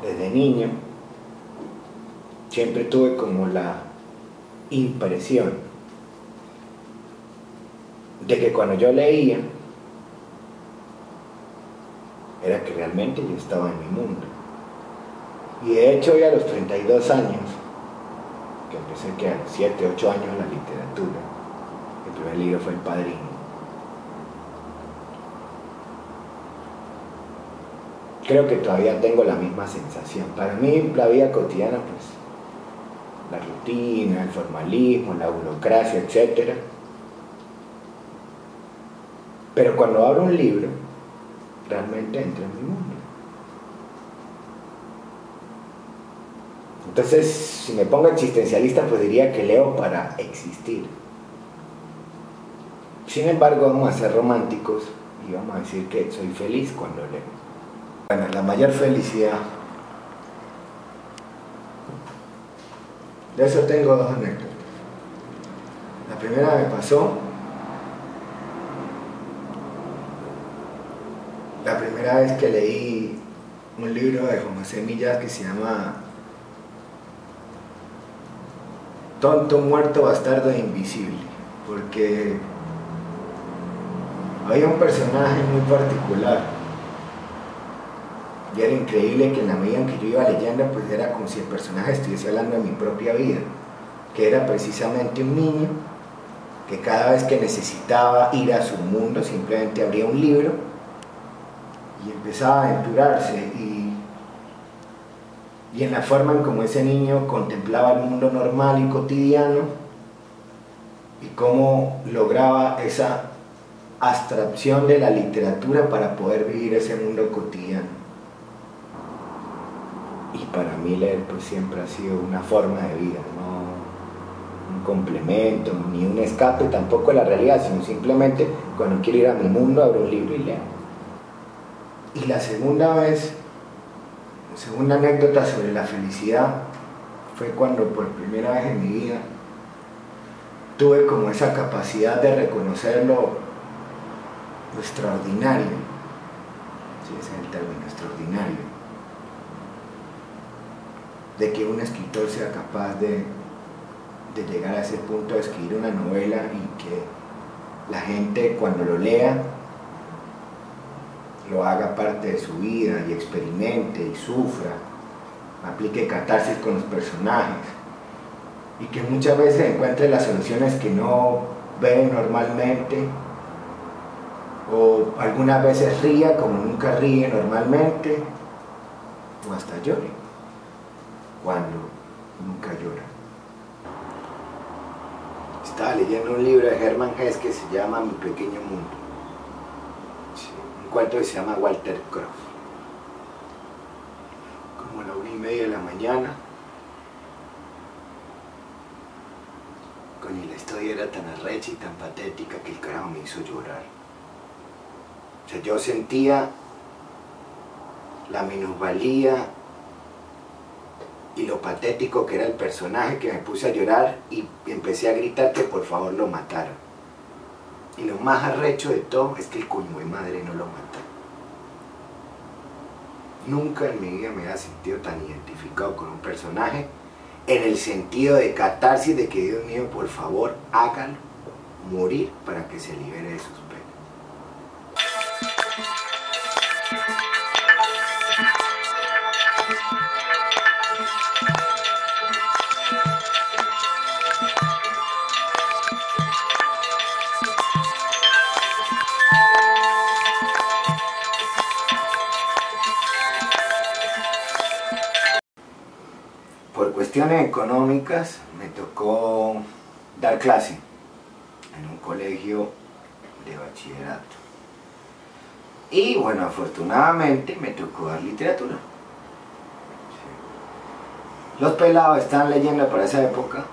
desde niño, siempre tuve como la impresión de que cuando yo leía, era que realmente yo estaba en mi mundo. Y de hecho hoy a los 32 años, que empecé que a los 7, 8 años la literatura, el primer libro fue El Padrino. Creo que todavía tengo la misma sensación. Para mí la vida cotidiana, pues, la rutina, el formalismo, la burocracia, etc. Pero cuando abro un libro, realmente entro en mi mundo. Entonces, si me pongo existencialista, pues diría que leo para existir. Sin embargo, vamos a ser románticos y vamos a decir que soy feliz cuando leo. Bueno, la mayor felicidad. De eso tengo dos anécdotas. La primera me pasó la primera vez que leí un libro de Juan José Millás que se llama Tonto, muerto, bastardo e invisible, porque había un personaje muy particular y era increíble que en la medida en que yo iba leyendo, pues era como si el personaje estuviese hablando de mi propia vida, que era precisamente un niño que cada vez que necesitaba ir a su mundo simplemente abría un libro y empezaba a aventurarse, y en la forma en como ese niño contemplaba el mundo normal y cotidiano y cómo lograba esa abstracción de la literatura para poder vivir ese mundo cotidiano. Y para mí leer pues siempre ha sido una forma de vida, no un complemento, ni un escape tampoco de la realidad, sino simplemente cuando quiero ir a mi mundo abro un libro y leo. Y la segunda anécdota sobre la felicidad fue cuando por primera vez en mi vida tuve como esa capacidad de reconocer lo extraordinario, sí, ese es el término, extraordinario, de que un escritor sea capaz de llegar a ese punto de escribir una novela y que la gente cuando lo lea lo haga parte de su vida y experimente y sufra, aplique catarsis con los personajes y que muchas veces encuentre las soluciones que no ve normalmente, o algunas veces ría como nunca ríe normalmente, o hasta llore cuando nunca llora. Estaba leyendo un libro de Hermann Hesse que se llama Mi Pequeño Mundo, un cuento que se llama Walter Croft. Como a la 1:30 de la mañana, y la historia era tan arrecha y tan patética que el carajo me hizo llorar. O sea, yo sentía la minusvalía y lo patético que era el personaje, que me puse a llorar y empecé a gritar que por favor lo mataran. Y lo más arrecho de todo es que el coño de madre no lo mata. Nunca en mi vida me había sentido tan identificado con un personaje, en el sentido de catarsis, de que Dios mío, por favor, hágalo morir para que se libere de sus penas. Por cuestiones económicas me tocó dar clase en un colegio de bachillerato. Y bueno, afortunadamente me tocó dar literatura. Los pelados estaban leyendo para esa época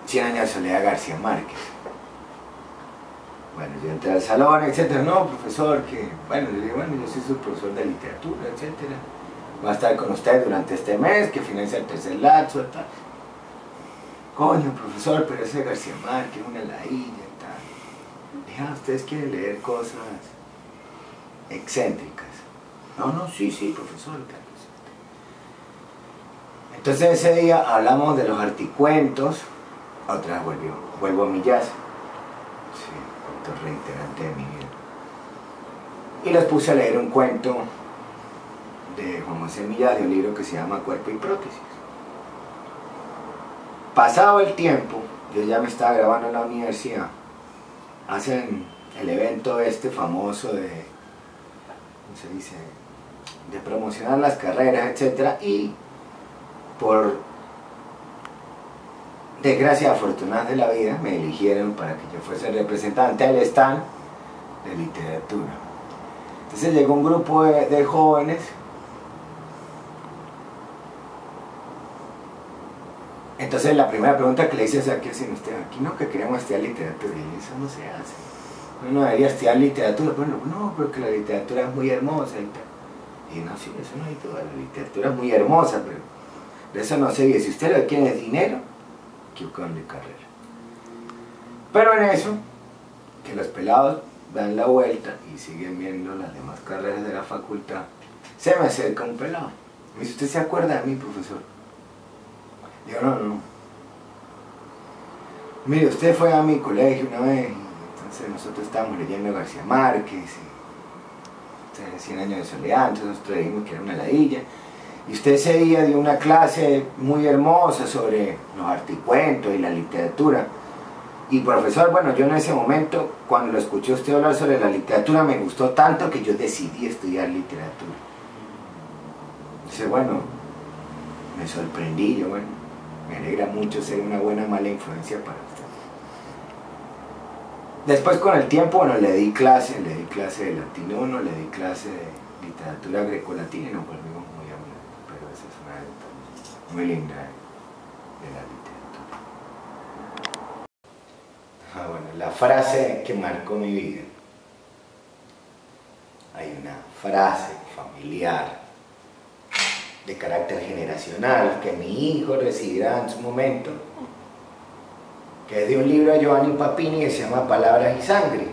Cien años de soledad de García Márquez. Bueno, yo entré al salón, etcétera. No, profesor, que bueno, le digo, bueno, yo soy su profesor de literatura, etcétera. Va a estar con usted durante este mes, que financia el tercer lapso, tal. Coño, profesor, pero ese García Márquez, una ladilla, tal. Dije, ustedes quieren leer cosas excéntricas. No, sí, profesor, tal. Entonces ese día hablamos de los articuentos, otra vez vuelvo a mi jazz, sí, otro reiterante de mi vida. Y les puse a leer un cuento de Juan José Millás, de un libro que se llama Cuerpo y Prótesis. Pasado el tiempo, yo ya me estaba grabando en la universidad, hacen el evento este famoso de, ¿cómo se dice?, de promocionar las carreras, etc. Y por desgracia afortunada de la vida, me eligieron para que yo fuese representante al stand de literatura. Entonces llegó un grupo de jóvenes. Entonces la primera pregunta que le hice es: ¿qué hacen ustedes aquí? No, que queremos estudiar literatura. Y eso no se hace. Uno debería estudiar literatura. Bueno, no, porque la literatura es muy hermosa y tal. Y no, sí, eso no hay duda, la literatura es muy hermosa, pero de eso no se vive. Si usted lo que quiere es dinero, equivocaron de carrera. Pero en eso, que los pelados dan la vuelta y siguen viendo las demás carreras de la facultad, se me acerca un pelado. Me dice: ¿usted se acuerda de mí, profesor? Yo: no. Mire, usted fue a mi colegio una vez, y entonces nosotros estábamos leyendo García Márquez, y 100 años de soledad, entonces nosotros dijimos que era una ladilla. Y usted ese día dio una clase muy hermosa sobre los articuentos y la literatura. Y profesor, bueno, yo en ese momento, cuando lo escuché usted hablar sobre la literatura, me gustó tanto que yo decidí estudiar literatura. Dice: bueno, me sorprendí, yo, bueno, me alegra mucho ser una buena o mala influencia para usted. Después, con el tiempo, bueno, le di clase de latín 1, le di clase de literatura grecolatina y nos volvimos muy amigos. Pero esa es una anécdota muy linda de la literatura. Bueno, la frase que marcó mi vida. Hay una frase familiar de carácter generacional que mi hijo recibirá en su momento, que es de un libro de Giovanni Papini que se llama Palabras y Sangre.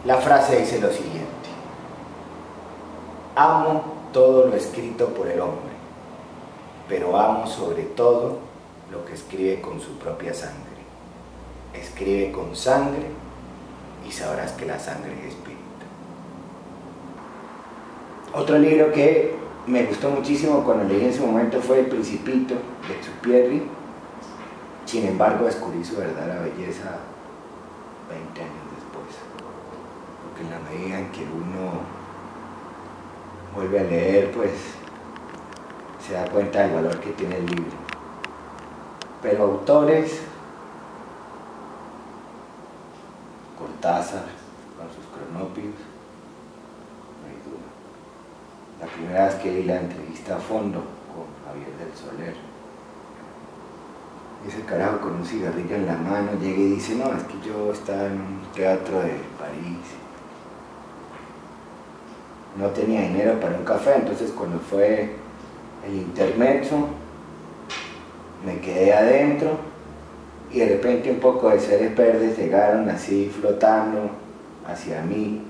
La frase dice lo siguiente: amo todo lo escrito por el hombre, pero amo sobre todo lo que escribe con su propia sangre. Escribe con sangre y sabrás que la sangre es espíritu. Otro libro que me gustó muchísimo cuando leí en su momento fue El Principito de Exupéry. Sin embargo, descubrí su verdadera belleza 20 años después, porque en la medida en que uno vuelve a leer, pues se da cuenta del valor que tiene el libro. Pero autores: Cortázar con sus Cronopios, no hay duda. La primera vez que leí la entrevista a fondo con Javier del Soler, ese carajo con un cigarrillo en la mano llega y dice: no, es que yo estaba en un teatro de París, no tenía dinero para un café, entonces cuando fue el intermezzo me quedé adentro y de repente un poco de seres verdes llegaron así flotando hacia mí.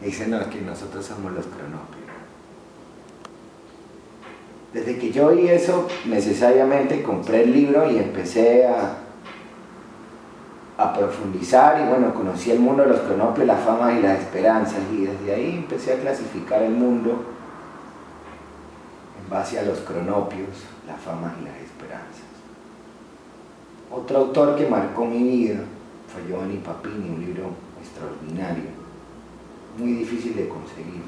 Y dice: no, es que nosotros somos los Cronopios. Desde que yo oí eso, necesariamente compré el libro y empecé a profundizar, y bueno, conocí el mundo de los Cronopios, las famas y las esperanzas, y desde ahí empecé a clasificar el mundo en base a los Cronopios, las famas y las esperanzas. Otro autor que marcó mi vida fue Giovanni Papini, un libro extraordinario, muy difícil de conseguir.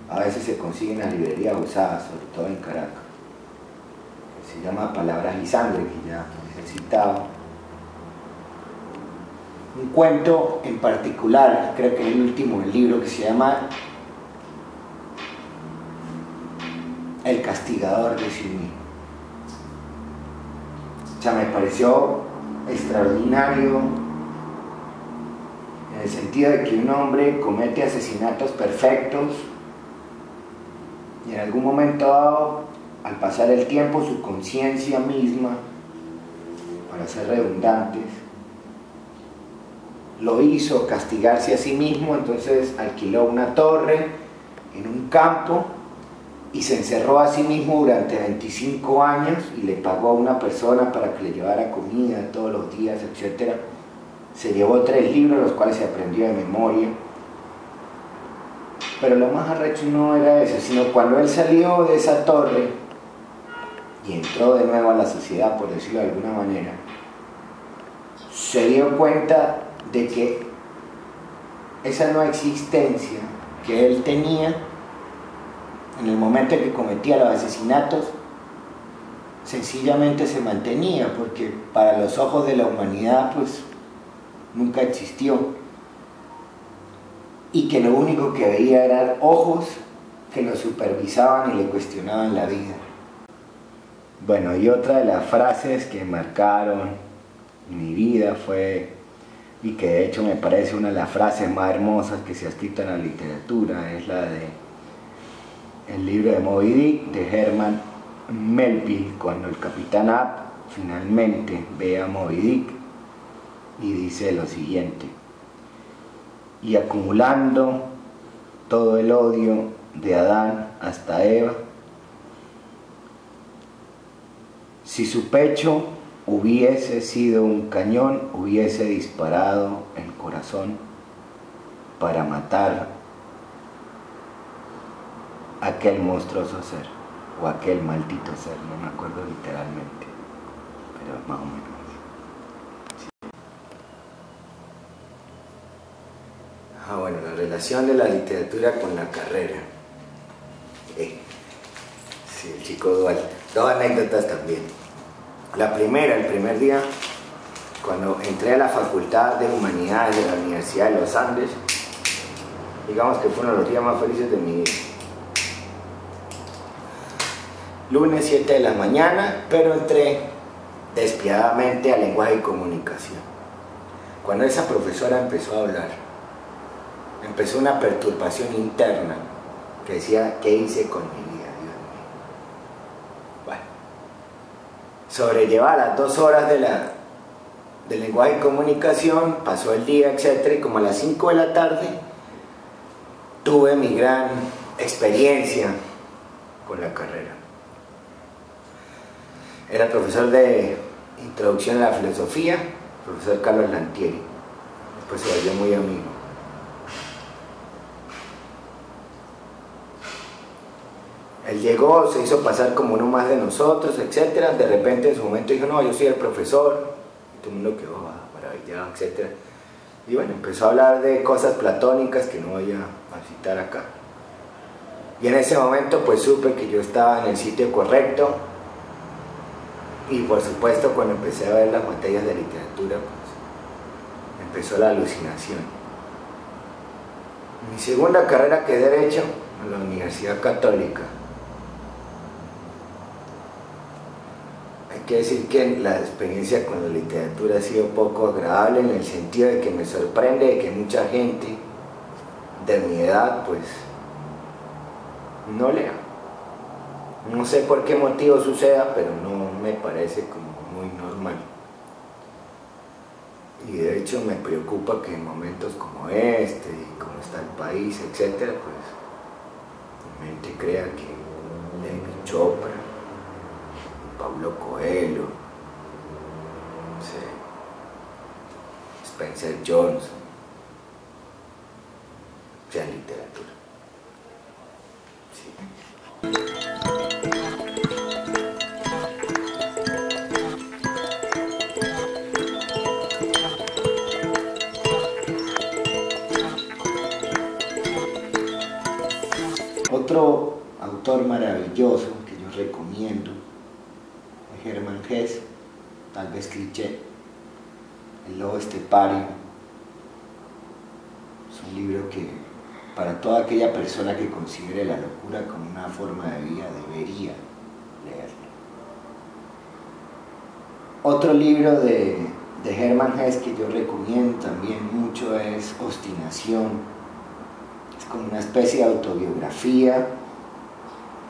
A veces se consigue en la librería usada, sobre todo en Caracas. Se llama Palabras y Sangre, que ya he citado. Un cuento en particular, creo que el último del libro, que se llama El castigador de sí mismo. O sea, me pareció extraordinario en el sentido de que un hombre comete asesinatos perfectos y en algún momento dado, al pasar el tiempo, su conciencia misma, para ser redundantes, lo hizo castigarse a sí mismo. Entonces alquiló una torre en un campo y se encerró a sí mismo durante 25 años y le pagó a una persona para que le llevara comida todos los días, etc. Se llevó 3 libros, los cuales se aprendió de memoria. Pero lo más arrecho no era eso, sino cuando él salió de esa torre y entró de nuevo a la sociedad, por decirlo de alguna manera, se dio cuenta de que esa no existencia que él tenía en el momento en que cometía los asesinatos sencillamente se mantenía, porque para los ojos de la humanidad pues nunca existió, y que lo único que veía eran ojos que lo supervisaban y le cuestionaban la vida. Bueno, y otra de las frases que marcaron mi vida fue, y que de hecho me parece una de las frases más hermosas que se ha escrito en la literatura, es la de el libro de Moby Dick de Herman Melville, cuando el capitán Ahab finalmente ve a Moby Dick y dice lo siguiente: y acumulando todo el odio de Adán hasta Eva, si su pecho hubiese sido un cañón, hubiese disparado el corazón para matar a aquel monstruoso ser, o aquel maldito ser, no me acuerdo literalmente, pero más o menos. Bueno, la relación de la literatura con la carrera. Sí, el chico dual. 2 anécdotas también. La primera, el primer día, cuando entré a la Facultad de Humanidades de la Universidad de los Andes, digamos que fue uno de los días más felices de mi vida. Lunes 7 de la mañana, pero entré despiadadamente a lenguaje y comunicación. Cuando esa profesora empezó a hablar, empezó una perturbación interna que decía: ¿qué hice con mi vida, Dios mío? Bueno, sobrellevaba las 2 horas de lenguaje y comunicación, pasó el día, etc. Y como a las 5 de la tarde tuve mi gran experiencia con la carrera. Era profesor de introducción a la filosofía, profesor Carlos Lantieri. Después se volvió muy amigo. Él llegó, se hizo pasar como uno más de nosotros, etc. De repente en su momento dijo: no, yo soy el profesor. Y todo el mundo quedó maravillado, etc. Y bueno, empezó a hablar de cosas platónicas que no voy a citar acá. Y en ese momento pues supe que yo estaba en el sitio correcto. Y por supuesto cuando empecé a ver las materias de literatura, pues empezó la alucinación. Mi segunda carrera, que es Derecho, en la Universidad Católica. Hay que decir que la experiencia con la literatura ha sido poco agradable, en el sentido de que me sorprende que mucha gente de mi edad pues no lea. No sé por qué motivo suceda, pero no me parece como muy normal. Y de hecho me preocupa que en momentos como este, y como está el país, etc., pues la mente crea que David Chopra, Paulo Coelho, no sé, Spencer Johnson sea literatura. Sí. Otro autor maravilloso que yo recomiendo es Hermann Hesse, tal vez cliché, El lobo estepario. Es un libro que para toda aquella persona que considere la locura como una forma de vida debería leerlo. Otro libro de Hermann Hesse que yo recomiendo también mucho es Obstinación. Es como una especie de autobiografía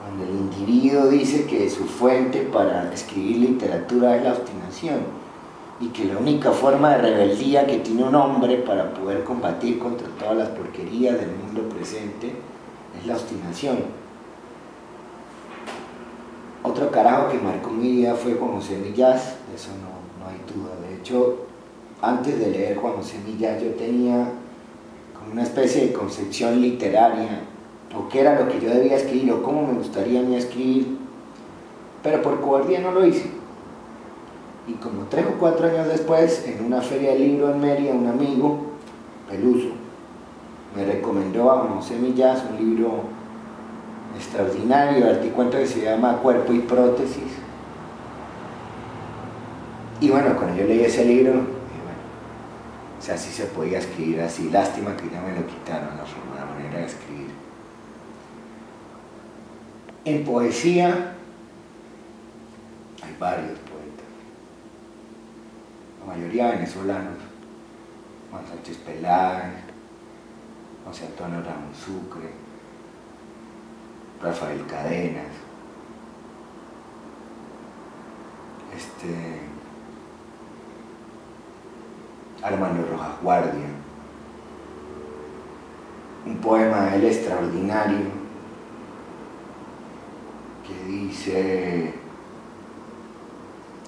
donde el individuo dice que su fuente para escribir literatura es la obstinación, y que la única forma de rebeldía que tiene un hombre para poder combatir contra todas las porquerías del mundo presente es la obstinación. otro carajo que marcó mi vida fue Juan José Millás, de eso no hay duda. De hecho, antes de leer Juan José Millás yo tenía como una especie de concepción literaria, o qué era lo que yo debía escribir, o cómo me gustaría a mí escribir, pero por cobardía no lo hice. Y como 3 o 4 años después, en una feria de libro en Mérida, un amigo, Peluso, me recomendó a Juan José Millás un libro extraordinario de articuento que se llama Cuerpo y Prótesis. Y bueno, cuando yo leí ese libro, bueno, o sea, sí se podía escribir así. Lástima que ya me lo quitaron, la manera de escribir. En poesía hay varios poetas, la mayoría venezolanos: Juan Sánchez Peláez, José Antonio Ramos Sucre, Rafael Cadenas, Armando Rojas Guardia. Un poema de él extraordinario que dice: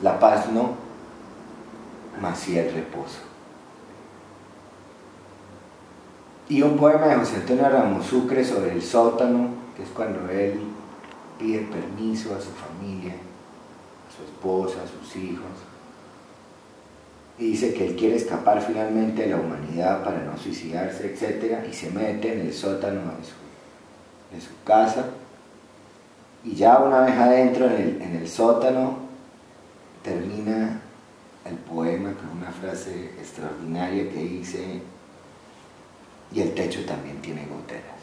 la paz no, mas sí el reposo. Y un poema de José Antonio Ramos Sucre sobre el sótano, que es cuando él pide permiso a su familia, a su esposa, a sus hijos, y dice que él quiere escapar finalmente de la humanidad para no suicidarse, etc., y se mete en el sótano de su casa, y ya una vez adentro en el sótano termina el poema con una frase extraordinaria que dice: y el techo también tiene goteras.